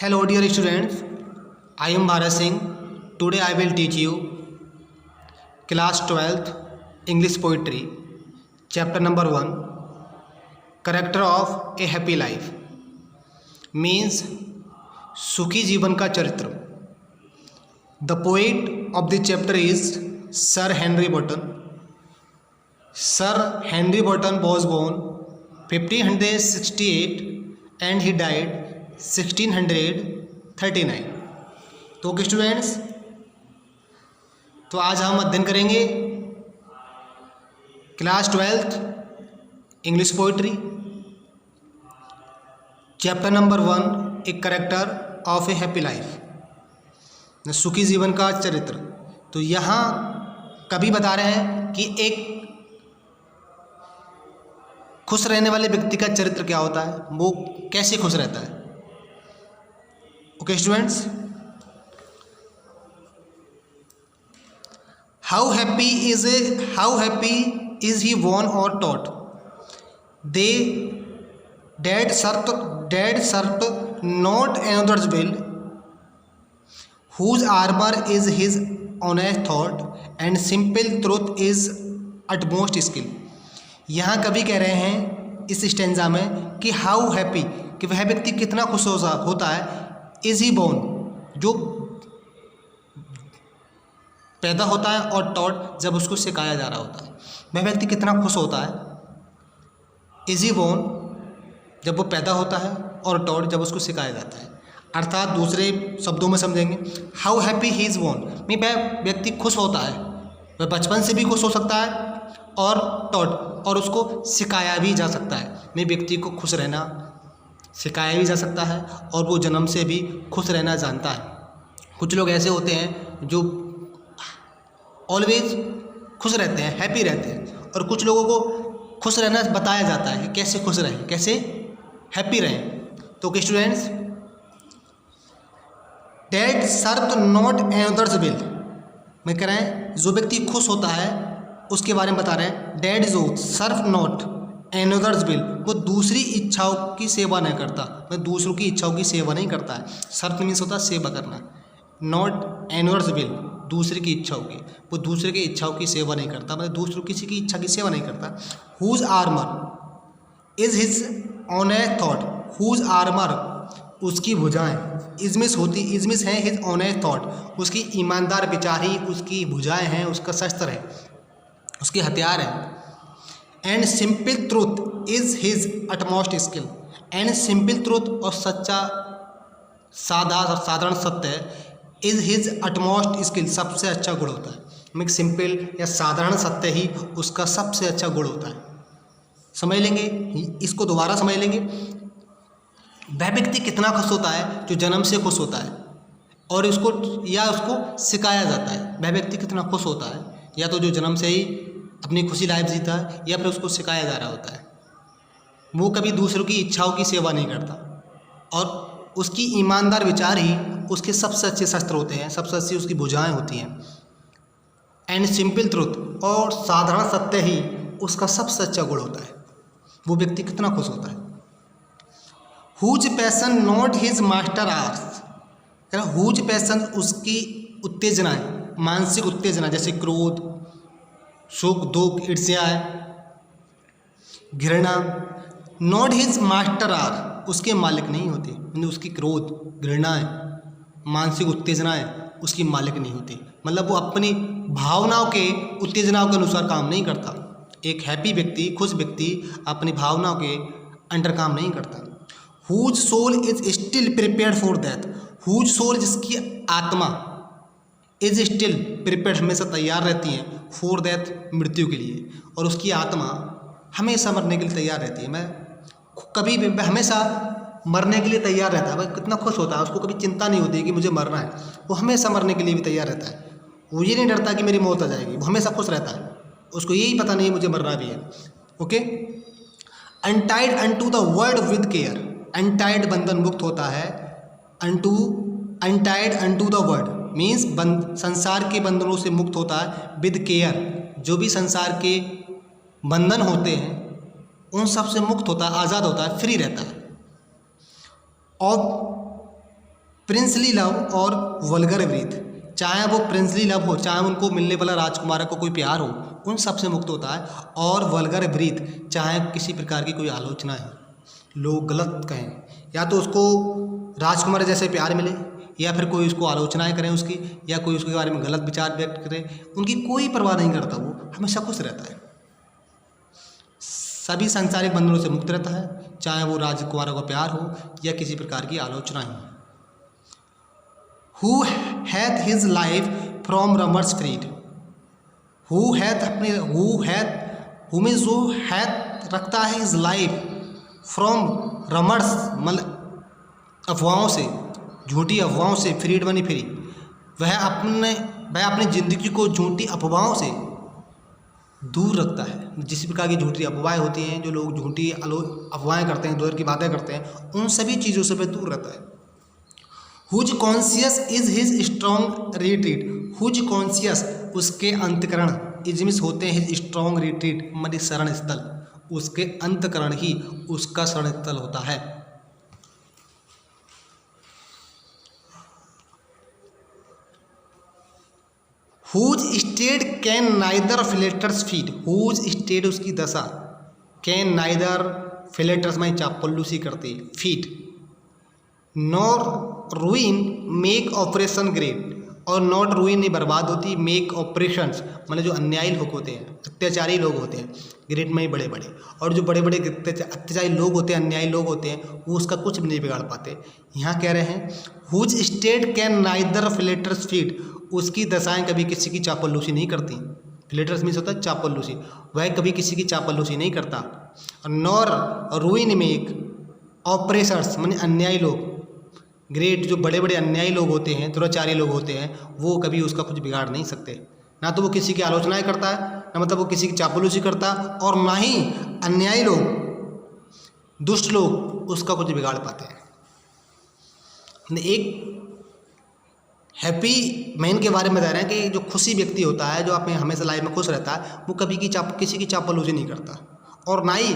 Hello dear students, I am Bharat Singh. Today I will teach you class 12th English poetry chapter number 1 character of a happy life means सुखी जीवन का चरित्र. The poet of the chapter is Sir Henry Wotton. Sir Henry Wotton was born 1568 and he died 1639. तो okay students, तो आज हम अध्ययन करेंगे class 12th English poetry chapter number 1 एक character of A happy life, सुखी जीवन का चरित्र. तो यहाँ कवि बता रहे हैं कि एक खुश रहने वाले व्यक्ति का चरित्र क्या होता है, वो कैसे खुश रहता है. Okay students, how happy is he वॉन और taught that dead shirt not another's will whose armor is his honest thought and simple truth is utmost skill. यहाँ कवि कह रहे हैं इस स्टेंजा में कि हाउ हैप्पी, कि वह व्यक्ति कितना खुश होता है. इज ही बोर्न, जो पैदा होता है, और टॉट जब उसको सिखाया जा रहा होता है. वह व्यक्ति कितना खुश होता है. इज ही बोर्न जब वो पैदा होता है, और टॉट जब उसको सिखाया जाता है. अर्थात दूसरे शब्दों में समझेंगे, how happy he is born में वह व्यक्ति खुश होता है, वह बचपन से भी खुश हो सकता है, और टॉट और उसको सिखाया भी जा सकता है. में व्यक्ति को खुश रहना सिखाया भी जा सकता है, और वो जन्म से भी खुश रहना जानता है. कुछ लोग ऐसे होते हैं जो ऑलवेज खुश रहते हैं, हैप्पी रहते हैं, और कुछ लोगों को खुश रहना बताया जाता है कि कैसे खुश रहें, कैसे हैप्पी रहें. तो स्टूडेंट्स, डेड सर्ट नॉट अनदर्स विल में कह रहे हैं जो व्यक्ति खुश होता है उसके बारे में बता रहे हैं. डेड जो सर्फ नॉट अनदर्स विल, वो दूसरी इच्छाओं की सेवा नहीं करता, मैं दूसरों की इच्छाओं की सेवा नहीं करता है. सर्फ मीन्स होता है सेवा करना. नॉट अनदर्स विल, दूसरे की इच्छाओं की, वो दूसरे की इच्छाओं की सेवा नहीं करता, मतलब दूसरों किसी की इच्छा की सेवा नहीं करता. Whose armour is his honest thought, whose armour उसकी भुजाएं, इजमिस है हिज ऑनेस्ट थॉट, उसकी ईमानदार विचार ही उसकी भुजाएं हैं, उसका शस्त्र है, उसके हथियार हैं. And simple truth is his utmost skill, and simple truth और सच्चा साधारण सत्य इज हिज अटमोस्ट स्किल, सबसे अच्छा गुण होता है. में सिंपल या साधारण सत्य ही उसका सबसे अच्छा गुण होता है. समझ लेंगे, इसको दोबारा समझ लेंगे. वह व्यक्ति कितना खुश होता है जो जन्म से खुश होता है, और उसको सिखाया जाता है. वह व्यक्ति कितना खुश होता है, या तो जो जन्म से ही अपनी खुशी लाइफ जीता है, या फिर उसको सिखाया जा रहा होता है. वो कभी दूसरों की इच्छाओं की सेवा नहीं करता, और उसकी ईमानदार विचार ही उसके सबसे अच्छे शस्त्र होते हैं, सबसे अच्छी उसकी भुजाएं होती हैं. एंड सिंपल ट्रूथ, और साधारण सत्य ही उसका सबसे अच्छा गुण होता है. वो व्यक्ति कितना खुश होता है. Whose passion not his master arts, whose passion उसकी उत्तेजनाएं, मानसिक उत्तेजना जैसे क्रोध, सुख, दुख, ईर्ष्या, घृणा. नॉट हिज मास्टर आर, उसके मालिक नहीं होते, मतलब उसकी क्रोध, घृणाएं, मानसिक उत्तेजनाएं उसकी मालिक नहीं होती. मतलब वो अपनी भावनाओं के उत्तेजनाओं के अनुसार काम नहीं करता. एक हैप्पी व्यक्ति, खुश व्यक्ति अपनी भावनाओं के अंडर काम नहीं करता. Whose soul is still prepared for death, whose soul जिसकी आत्मा इज स्टिल प्रिपेयर्ड हमेशा तैयार रहती है, फॉर डेथ मृत्यु के लिए, और उसकी आत्मा हमेशा मरने के लिए तैयार रहती है. मैं कभी भी हमेशा मरने के लिए तैयार रहता है. वह कितना खुश होता है, उसको कभी चिंता नहीं होती कि मुझे मरना है, वो हमेशा मरने के लिए भी तैयार रहता है. वो ये नहीं डरता कि मेरी मौत आ जाएगी, वो हमेशा खुश रहता है, उसको यही पता नहीं मुझे मरना भी है. Okay. Untied unto the world with care, untied बंधन मुक्त होता है. Untied unto the world means संसार के बंधनों से मुक्त होता है. विद केयर, जो भी संसार के बंधन होते हैं उन सब से मुक्त होता है, आज़ाद होता है, फ्री रहता है. प्रिंसली लव और वल्गर ब्रीथ, चाहे वो प्रिंसली लव हो, चाहे उनको मिलने वाला राजकुमार को कोई प्यार हो, उन सब से मुक्त होता है। और वल्गर ब्रीथ, चाहे किसी प्रकार की कोई आलोचना है, लोग गलत कहें, या तो उसको राजकुमार जैसे प्यार मिले, या फिर कोई उसको आलोचनाएं करें उसकी, या कोई उसके बारे में गलत विचार व्यक्त करे, उनकी कोई परवाह नहीं करता, वो हमेशा खुश रहता है, सभी सांसारिक बंधनों से मुक्त रहता है, चाहे वो राजकुमारों का प्यार हो या किसी प्रकार की आलोचना हो। Who hath his life from rummers freed, who hath अपने who में जो hath रखता है his life from rummers मतलब अफवाहों से, झूठी अफवाहों से, फ्रीड बनी फ्री, वह अपनी ज़िंदगी को झूठी अफवाहों से दूर रखता है। जिस प्रकार की झूठी अफवाहें होती हैं, जो लोग झूठी अफवाहें करते हैं, दूर की बातें करते हैं, उन सभी चीज़ों से वह दूर रहता है। Whose conscious is his strong retreat, whose conscious उसके अंतकरण, इजमिस होते हैं हिज स्ट्रॉन्ग रिट्रीट मतलब शरण स्थल, उसके अंतकरण ही उसका शरण स्थल होता है। Whose state can neither flatterers feed, whose state उसकी दशा, कैन नाइदर फिलेटर्स में चापल्लूसी करती, feed, nor ruin make oppression great, और नॉट रूइन नहीं बर्बाद होती, मेक ऑपरेशंस मतलब जो अन्यायी लोग होते हैं, अत्याचारी लोग होते हैं, ग्रेट में ही बड़े बड़े, और जो बड़े बड़े अत्याचारी लोग होते हैं, अन्यायी लोग होते हैं, वो उसका कुछ भी नहीं बिगाड़ पाते। यहाँ कह रहे हैं whose state can neither flatterers feed, उसकी दशाएं कभी किसी की चापल्लूसी नहीं करती, फिलेटर्स मीन्स होता है चापल्लूसी, वह कभी किसी की चापल्लूसी नहीं करता। नॉर रूइन मेक ऑपरेशर्स माने अन्यायी लोग, ग्रेट जो बड़े बड़े अन्यायी लोग होते हैं, दुराचारी लोग होते हैं, वो कभी उसका कुछ बिगाड़ नहीं सकते, ना तो वो किसी की आलोचनाएं करता है, ना मतलब वो किसी की चापलूसी करता, और ना ही अन्यायी लोग, दुष्ट लोग उसका कुछ बिगाड़ पाते हैं। एक हैप्पी मैन के बारे में बता रहे हैं कि जो खुशी व्यक्ति होता है, जो अपने हमेशा लाइफ में खुश रहता है, वो कभी किसी की चापलूसी नहीं करता, और ना ही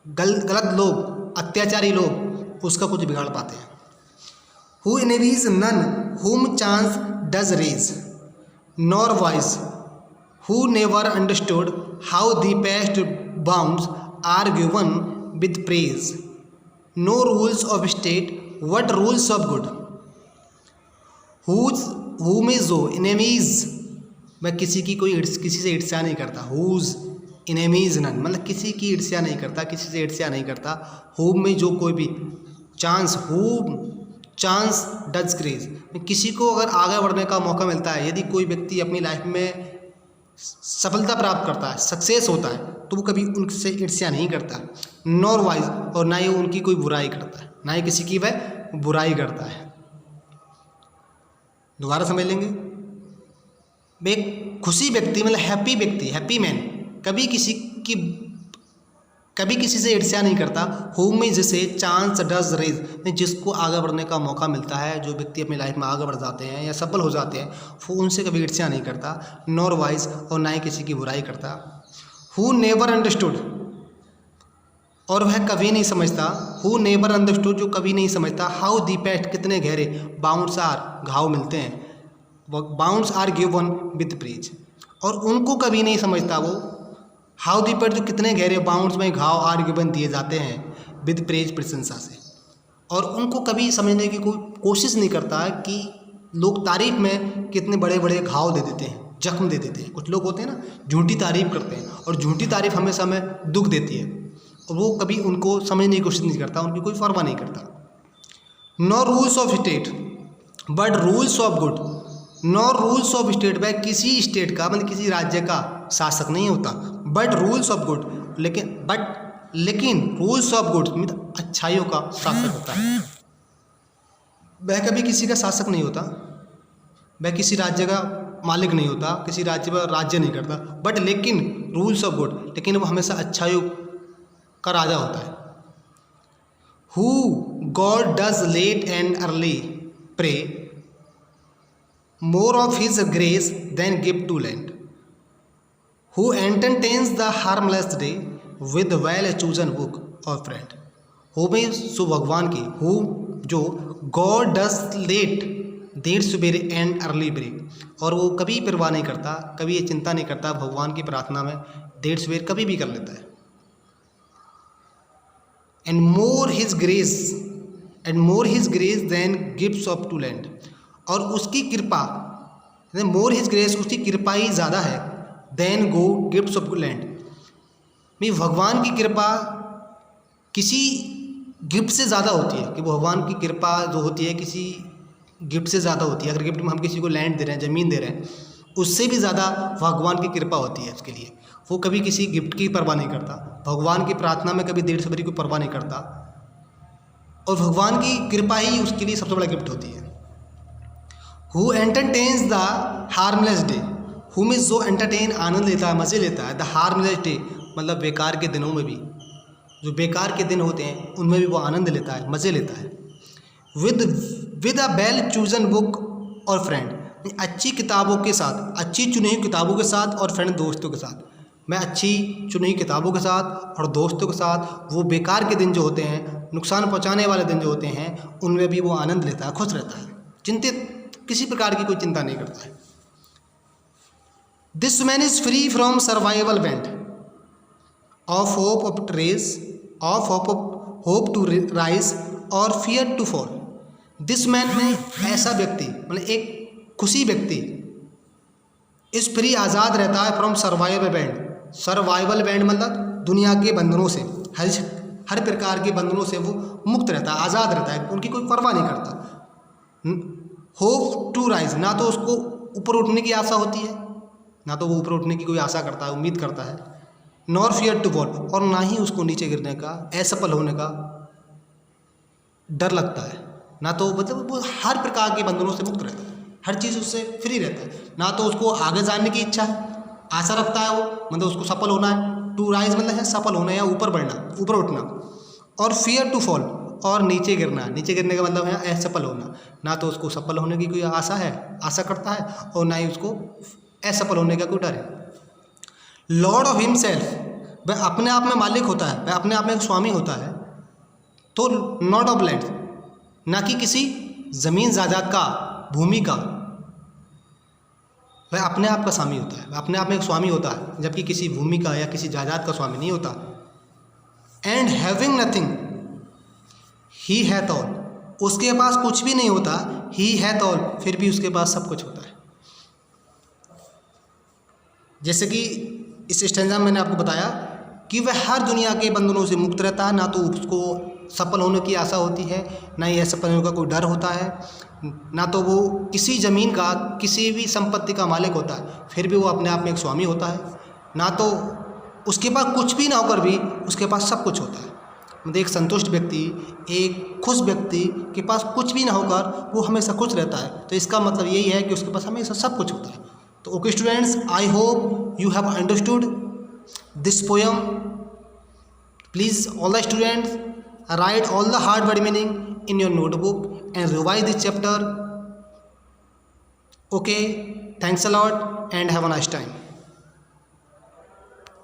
गलत लोग, अत्याचारी लोग उसका कुछ बिगाड़ पाते हैं। Who envies none whom chance does raise, nor wise, who never understood how the past bounds are given with praise, no rules of state, what rules of good, whom is जो enemies, मैं किसी से ईर्ष्या नहीं करता, whose enemies none मतलब किसी की ईर्ष्या नहीं करता, किसी से ईर्ष्या नहीं करता, whom में जो कोई भी, chance, whom chance does grace, किसी को अगर आगे बढ़ने का मौका मिलता है, यदि कोई व्यक्ति अपनी लाइफ में सफलता प्राप्त करता है, सक्सेस होता है, तो वो कभी उनसे ईर्ष्या नहीं करता। नॉर वाइज, और ना ही उनकी कोई बुराई करता है, ना ही किसी की वह बुराई करता है। दोबारा समझ लेंगे, एक खुशी व्यक्ति मतलब हैप्पी व्यक्ति, हैप्पी मैन कभी किसी से ईर्ष्या नहीं करता। होम में जिसे चांस डज रेज, जिसको आगे बढ़ने का मौका मिलता है, जो व्यक्ति अपनी लाइफ में आगे बढ़ जाते हैं या सफल हो जाते हैं, वो उनसे कभी ईर्ष्या नहीं करता। नॉर वाइज, और ना ही किसी की बुराई करता। हु नेवर अंडरस्टूड, और वह कभी नहीं समझता। हु नेवर अंडरस्टूड, जो कभी नहीं समझता। हाउ दी पेस्ट, कितने गहरे। बाउंड्स आर, घाव मिलते हैं। बाउंड्स आर गिवन विद प्रीज, और उनको कभी नहीं समझता वो। हाउ दी पेस्ट, जो कितने गहरे, बाउंड्स में घाव आर गिवन दिए जाते हैं विद प्रेज, प्रशंसा से, और उनको कभी समझने की कोई कोशिश नहीं करता कि लोग तारीफ में कितने बड़े बड़े घाव दे देते हैं, जख्म दे देते हैं। कुछ लोग होते हैं ना, झूठी तारीफ करते हैं, और झूठी तारीफ हमेशा हमें दुख देती है, और वो कभी उनको समझने की कोशिश नहीं करता, उनकी कोई परवाह नहीं करता। No rules of state but rules of good, no rules of state, वह किसी स्टेट का मतलब किसी राज्य का शासक नहीं होता। बट रूल्स ऑफ गुड, लेकिन रूल्स ऑफ गुड मतलब अच्छाइयों का शासक होता है। वह कभी किसी का शासक नहीं होता, वह किसी राज्य का मालिक नहीं होता, किसी राज्य पर राज्य नहीं करता। बट लेकिन रूल्स ऑफ गुड, लेकिन वो हमेशा अच्छाइयों का राजा होता है। Who God does late and early pray, more of his grace than give to land. Who entertains the harmless day with well chosen book or friend, हो में सो भगवान की, हो जो गॉड डज लेट देर सवेरे एंड अर्ली ब्रेक, और वो कभी परवाह नहीं करता, कभी ये चिंता नहीं करता भगवान की प्रार्थना में देर सवेर कभी भी कर लेता है। And more his grace than gifts of to land, और उसकी कृपा, मोर हिज ग्रेस, उसकी कृपा ही ज़्यादा है than go gifts of to land. मैं भगवान की कृपा किसी गिफ्ट से ज़्यादा होती है, कि भगवान की कृपा जो होती है किसी गिफ्ट से ज़्यादा होती है। अगर गिफ्ट में हम किसी को लैंड दे रहे हैं, ज़मीन दे रहे हैं, उससे भी ज़्यादा भगवान की कृपा होती है उसके लिए। वो कभी किसी गिफ्ट की परवाह नहीं करता, भगवान की प्रार्थना में कभी देर सवेरे की परवाह नहीं करता, और भगवान की कृपा ही उसके लिए सबसे बड़ा गिफ्ट होती है। Who entertains the harmless day, who में जो एंटरटेन आनंद लेता है, मज़े लेता है, द हार्मलेस डे मतलब बेकार के दिनों में भी, जो बेकार के दिन होते हैं उनमें भी वो आनंद लेता है, मज़े लेता है। With a well chosen book और फ्रेंड, अच्छी किताबों के साथ, अच्छी चुनी हुई किताबों के साथ, और फ्रेंड दोस्तों के साथ। मैं अच्छी चुनी हुई किताबों के साथ और दोस्तों के साथ वो बेकार के दिन जो होते हैं, नुकसान पहुंचाने वाले दिन जो होते हैं, उनमें भी वो आनंद लेता है, खुश रहता है, चिंतित, किसी प्रकार की कोई चिंता नहीं करता है। This man is free from survival went of hope of race, of hope to rise और fear to fall. This man में ऐसा व्यक्ति, मतलब एक खुशी व्यक्ति, इस फ्री आज़ाद रहता है from survival band. Survival band मतलब दुनिया के बंधनों से, हर प्रकार के बंधनों से वो मुक्त रहता है, आज़ाद रहता है, उनकी कोई परवाह नहीं करता। होप टू राइज, ना तो उसको ऊपर उठने की आशा होती है, ना तो वो ऊपर उठने की कोई आशा करता है, उम्मीद करता है। नॉर फियर टू फॉल, और ना ही उसको नीचे गिरने का, असफल होने का डर लगता है। ना तो मतलब वो हर प्रकार के बंधनों से मुक्त रहता है, हर चीज़ उससे फ्री रहता है। ना तो उसको आगे जाने की इच्छा है, आशा रखता है वो, मतलब उसको सफल होना है। टू राइज मतलब है सफल होना या ऊपर बढ़ना, ऊपर उठना। और फियर टू फॉल, और नीचे गिरना, नीचे गिरने का मतलब है असफल होना। ना तो उसको सफल होने की कोई आशा है, आशा करता है, और ना ही उसको असफल होने का कोई डर है। लॉर्ड ऑफ हिमसेल्फ, वह अपने आप में मालिक होता है, वह अपने आप में एक स्वामी होता है। तो नॉट ऑफ लैंड, ना कि किसी ज़मीन जायदाद का, भूमि का, वह अपने आप का स्वामी होता है, वह अपने आप में एक स्वामी होता है, जबकि किसी भूमि का या किसी जायदाद का स्वामी नहीं होता। And having nothing he hath all, उसके पास कुछ भी नहीं होता, ही हैथ ऑल, फिर भी उसके पास सब कुछ होता है। जैसे कि इस स्टैंजा में मैंने आपको बताया कि वह हर दुनिया के बंधनों से मुक्त रहता है, ना तो उसको सफल होने की आशा होती है, ना ही असफल होने का कोई डर होता है, ना तो वो किसी ज़मीन का, किसी भी संपत्ति का मालिक होता है, फिर भी वो अपने आप में एक स्वामी होता है। ना तो उसके पास कुछ भी ना होकर भी उसके पास सब कुछ होता है। मतलब एक संतुष्ट व्यक्ति, एक खुश व्यक्ति के पास कुछ भी ना होकर वो हमेशा खुश रहता है। तो इसका मतलब यही है कि उसके पास हमेशा सब कुछ होता है। तो okay students, I hope you have understood this poem. Please, all the students, write all the hard word meaning in your notebook and revise this chapter. Okay, thanks a lot and have a nice time.